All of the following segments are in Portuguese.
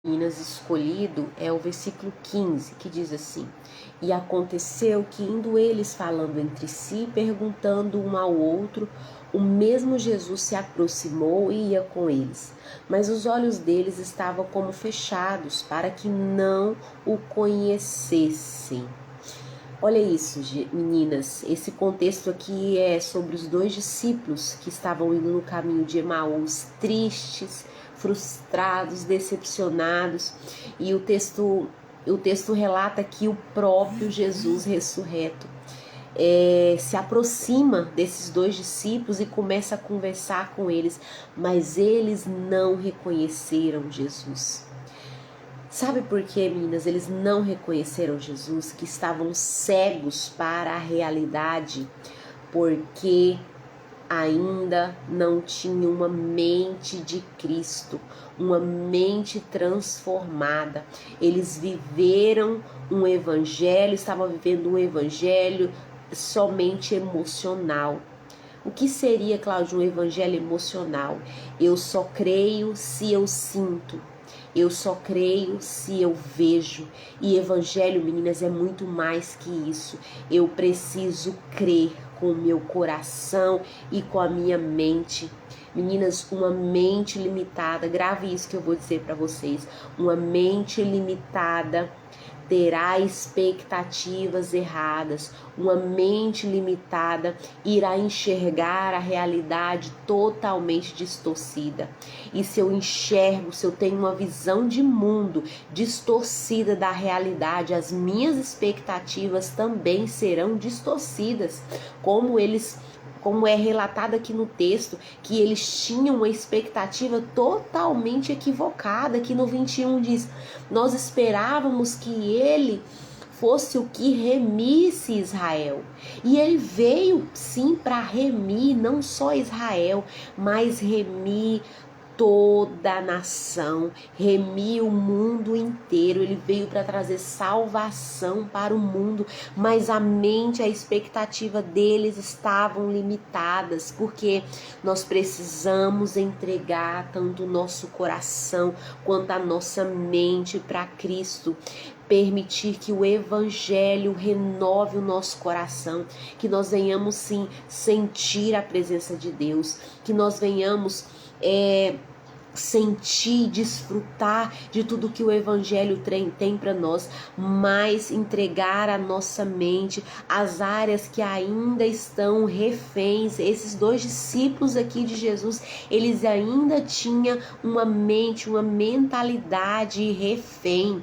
Meninas, escolhido é o versículo 15, que diz assim: E aconteceu que, indo eles falando entre si, perguntando um ao outro, o mesmo Jesus se aproximou e ia com eles. Mas os olhos deles estavam como fechados, para que não o conhecessem. Olha isso, meninas, esse contexto aqui é sobre os dois discípulos que estavam indo no caminho de Emaús, tristes, frustrados, decepcionados, e o texto relata que o próprio Jesus ressurreto se aproxima desses dois discípulos e começa a conversar com eles, mas eles não reconheceram Jesus. Sabe por que, meninas, eles não reconheceram Jesus? Que estavam cegos para a realidade, porque ainda não tinham uma mente de Cristo, uma mente transformada. Eles viveram um evangelho, estavam vivendo um evangelho somente emocional. O que seria, Cláudio, um evangelho emocional? Eu só creio se eu sinto. Eu só creio se eu vejo. E evangelho, meninas, é muito mais que isso. Eu preciso crer com o meu coração e com a minha mente. Meninas, uma mente limitada, grave isso que eu vou dizer para vocês. Uma mente limitada terá expectativas erradas. Uma mente limitada irá enxergar a realidade totalmente distorcida. E se eu enxergo, se eu tenho uma visão de mundo distorcida da realidade, as minhas expectativas também serão distorcidas, como é relatado aqui no texto, que eles tinham uma expectativa totalmente equivocada, que no 21 diz: nós esperávamos que ele fosse o que remisse Israel. E ele veio sim para remir não só Israel, mas remir toda a nação, remir o mundo inteiro. Ele veio para trazer salvação para o mundo, mas a mente, a expectativa deles estavam limitadas, porque nós precisamos entregar tanto o nosso coração quanto a nossa mente para Cristo. Permitir que o evangelho renove o nosso coração, que nós venhamos sim sentir a presença de Deus, que nós venhamos sentir, desfrutar de tudo que o evangelho tem para nós, mas entregar a nossa mente às áreas que ainda estão reféns. Esses dois discípulos aqui de Jesus, eles ainda tinham uma mente, uma mentalidade refém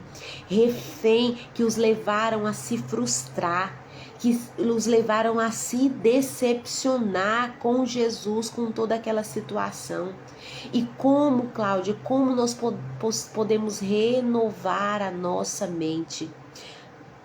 que os levaram a se frustrar, que os levaram a se decepcionar com Jesus, com toda aquela situação. E como, Cláudia, como nós podemos renovar a nossa mente?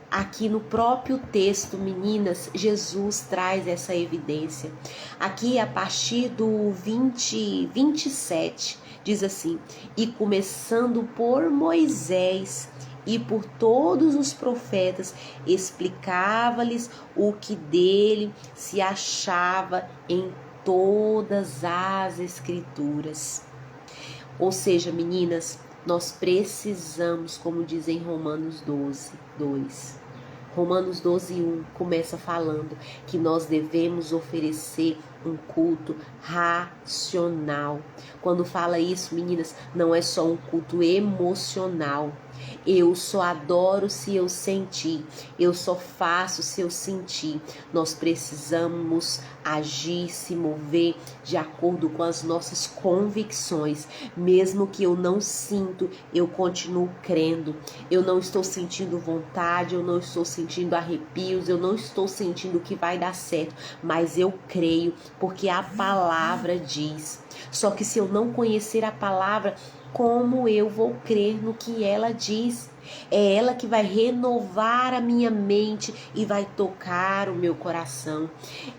Aqui no próprio texto, meninas, Jesus traz essa evidência. Aqui a partir do 27, diz assim: E começando por Moisés e por todos os profetas, explicava-lhes o que dele se achava em todas as escrituras. Ou seja, meninas, nós precisamos, como diz em Romanos 12:2. Romanos 12:1 começa falando que nós devemos oferecer um culto racional. Quando fala isso, meninas, não é só um culto emocional. Eu só adoro se eu sentir, eu só faço se eu sentir. Nós precisamos agir, se mover de acordo com as nossas convicções. Mesmo que eu não sinto, eu continuo crendo. Eu não estou sentindo vontade, eu não estou sentindo arrepios, eu não estou sentindo que vai dar certo, mas eu creio, porque a palavra diz. Só que se eu não conhecer a palavra, como eu vou crer no que ela diz? É ela que vai renovar a minha mente e vai tocar o meu coração.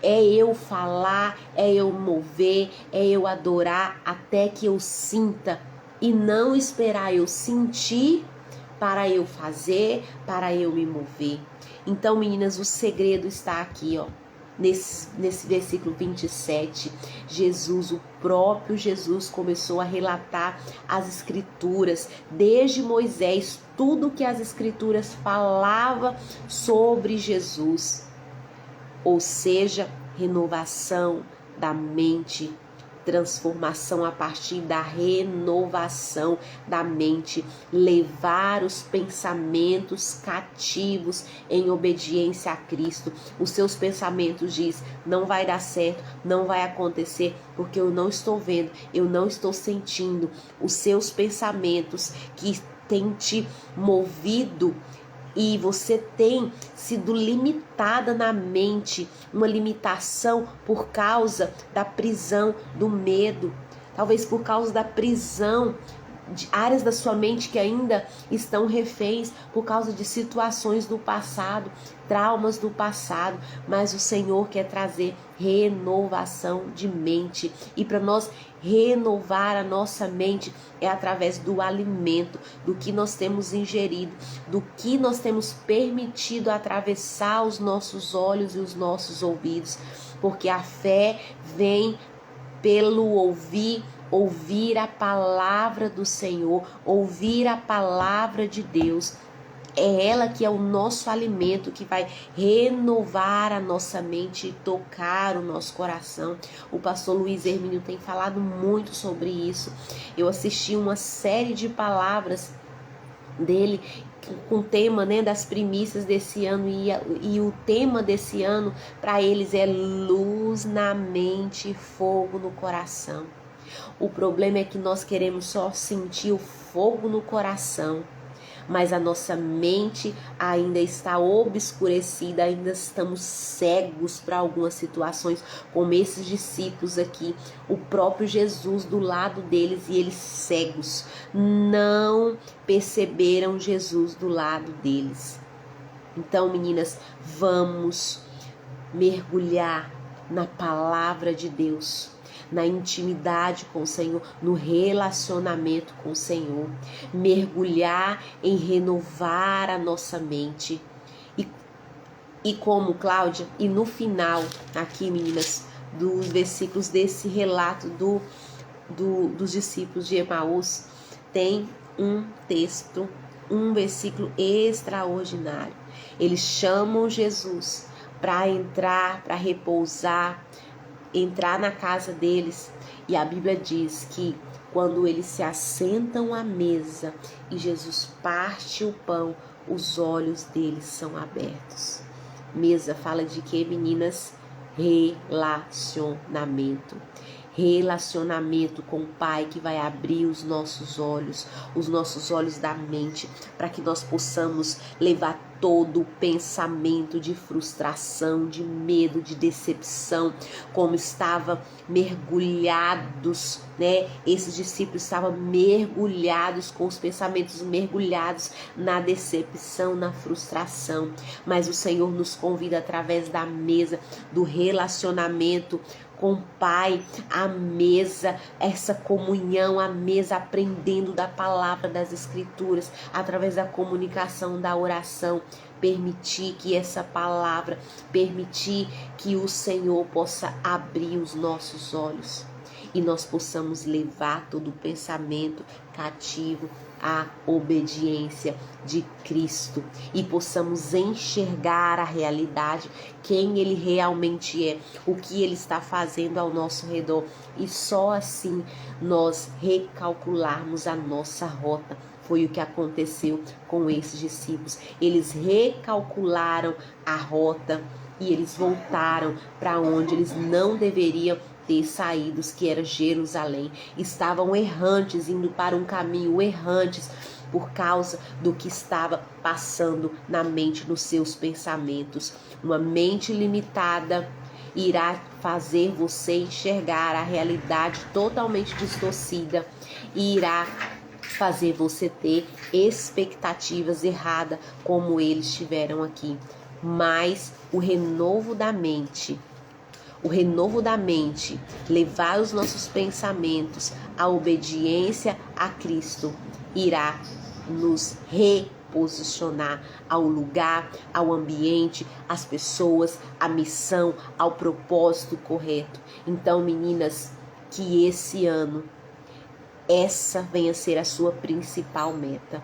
É eu falar, é eu mover, é eu adorar até que eu sinta, e não esperar eu sentir para eu fazer, para eu me mover. Então, meninas, o segredo está aqui, ó. nesse versículo 27, o próprio Jesus começou a relatar as escrituras, desde Moisés, tudo que as escrituras falavam sobre Jesus, ou seja, renovação da mente, transformação a partir da renovação da mente, levar os pensamentos cativos em obediência a Cristo. Os seus pensamentos diz: não vai dar certo, não vai acontecer, porque eu não estou vendo, eu não estou sentindo. Os seus pensamentos que têm te movido e você tem sido limitada na mente, uma limitação por causa da prisão do medo, talvez por causa da prisão de áreas da sua mente que ainda estão reféns por causa de situações do passado, traumas do passado, mas o Senhor quer trazer renovação de mente, e para nós renovar a nossa mente é através do alimento, do que nós temos ingerido, do que nós temos permitido atravessar os nossos olhos e os nossos ouvidos, porque a fé vem pelo ouvir a palavra do Senhor, ouvir a palavra de Deus. É ela que é o nosso alimento, que vai renovar a nossa mente e tocar o nosso coração. O pastor Luiz Hermínio tem falado muito sobre isso. Eu assisti uma série de palavras dele com o tema, das primícias desse ano, e o tema desse ano para eles é luz na mente e fogo no coração. O problema é que nós queremos só sentir o fogo no coração, mas a nossa mente ainda está obscurecida, ainda estamos cegos para algumas situações, como esses discípulos aqui, o próprio Jesus do lado deles e eles cegos, não perceberam Jesus do lado deles. Então, meninas, vamos mergulhar na palavra de Deus, na intimidade com o Senhor, no relacionamento com o Senhor, mergulhar em renovar a nossa mente. E como, Cláudia, e no final, aqui, meninas, dos versículos desse relato dos discípulos de Emaús, tem um texto, um versículo extraordinário. Eles chamam Jesus para entrar, para repousar, entrar na casa deles, e a Bíblia diz que quando eles se assentam à mesa e Jesus parte o pão, os olhos deles são abertos. Mesa fala de quê, meninas? Relacionamento. Relacionamento com o Pai, que vai abrir os nossos olhos da mente, para que nós possamos levar todo o pensamento de frustração, de medo, de decepção, como estavam mergulhados, Esses discípulos estavam mergulhados, com os pensamentos mergulhados na decepção, na frustração. Mas o Senhor nos convida através da mesa, do relacionamento com o Pai, a mesa, essa comunhão, a mesa, aprendendo da palavra das Escrituras, através da comunicação, da oração, permitir que essa palavra, permitir que o Senhor possa abrir os nossos olhos e nós possamos levar todo o pensamento cativo à obediência de Cristo e possamos enxergar a realidade, quem Ele realmente é, o que Ele está fazendo ao nosso redor, e só assim nós recalcularmos a nossa rota. Foi o que aconteceu com esses discípulos. Eles recalcularam a rota e eles voltaram para onde eles não deveriam ter saído, que era Jerusalém. Estavam errantes, indo para um caminho errantes por causa do que estava passando na mente, nos seus pensamentos. Uma mente limitada irá fazer você enxergar a realidade totalmente distorcida e irá fazer você ter expectativas erradas, como eles tiveram aqui. Mas o renovo da mente, levar os nossos pensamentos à obediência a Cristo, irá nos reposicionar ao lugar, ao ambiente, às pessoas, à missão, ao propósito correto. Então, meninas, que esse ano essa venha a ser a sua principal meta.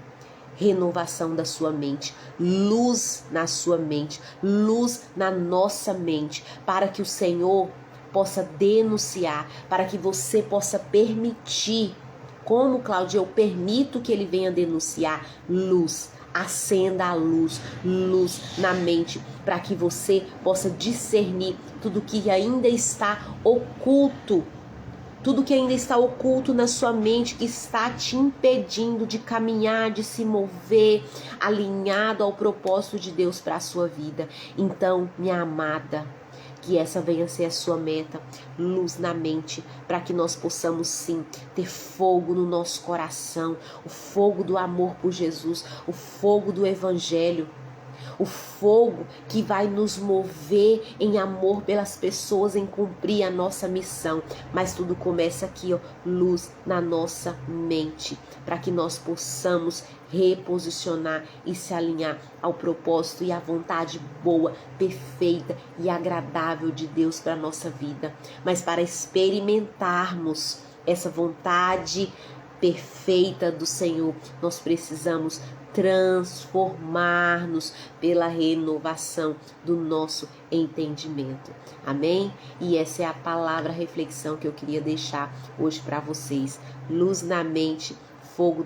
Renovação da sua mente, luz na sua mente, luz na nossa mente, para que o Senhor possa denunciar, para que você possa permitir. Como, Cláudia, eu permito que ele venha denunciar? Luz. Acenda a luz, luz na mente, para que você possa discernir tudo que ainda está oculto. Tudo que ainda está oculto na sua mente, que está te impedindo de caminhar, de se mover, alinhado ao propósito de Deus para a sua vida. Então, minha amada, que essa venha a ser a sua meta, luz na mente, para que nós possamos sim ter fogo no nosso coração, o fogo do amor por Jesus, o fogo do Evangelho. O fogo que vai nos mover em amor pelas pessoas, em cumprir a nossa missão. Mas tudo começa aqui, ó, luz na nossa mente, para que nós possamos reposicionar e se alinhar ao propósito e à vontade boa, perfeita e agradável de Deus para a nossa vida. Mas para experimentarmos essa vontade perfeita do Senhor, nós precisamos transformar-nos pela renovação do nosso entendimento. Amém? E essa é a palavra, a reflexão que eu queria deixar hoje para vocês. Luz na mente, fogo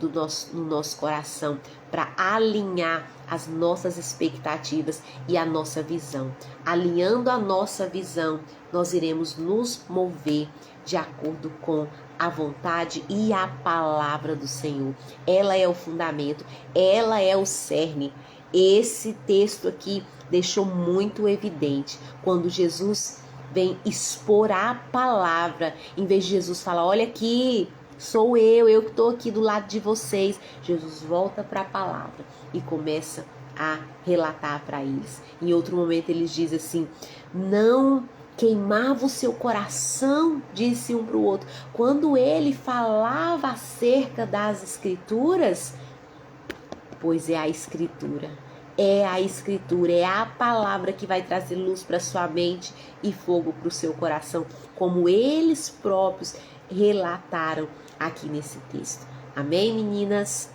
no nosso coração, para alinhar as nossas expectativas e a nossa visão. Alinhando a nossa visão, nós iremos nos mover de acordo com a vontade e a palavra do Senhor. Ela é o fundamento, ela é o cerne. Esse texto aqui deixou muito evidente quando Jesus vem expor a palavra. Em vez de Jesus falar, olha aqui, sou eu que estou aqui do lado de vocês. Jesus volta para a palavra e começa a relatar para eles. Em outro momento ele diz assim, não queimava o seu coração, disse um para o outro. Quando ele falava acerca das escrituras, pois é a escritura, é a palavra que vai trazer luz para sua mente e fogo para o seu coração, como eles próprios relataram aqui nesse texto. Amém, meninas?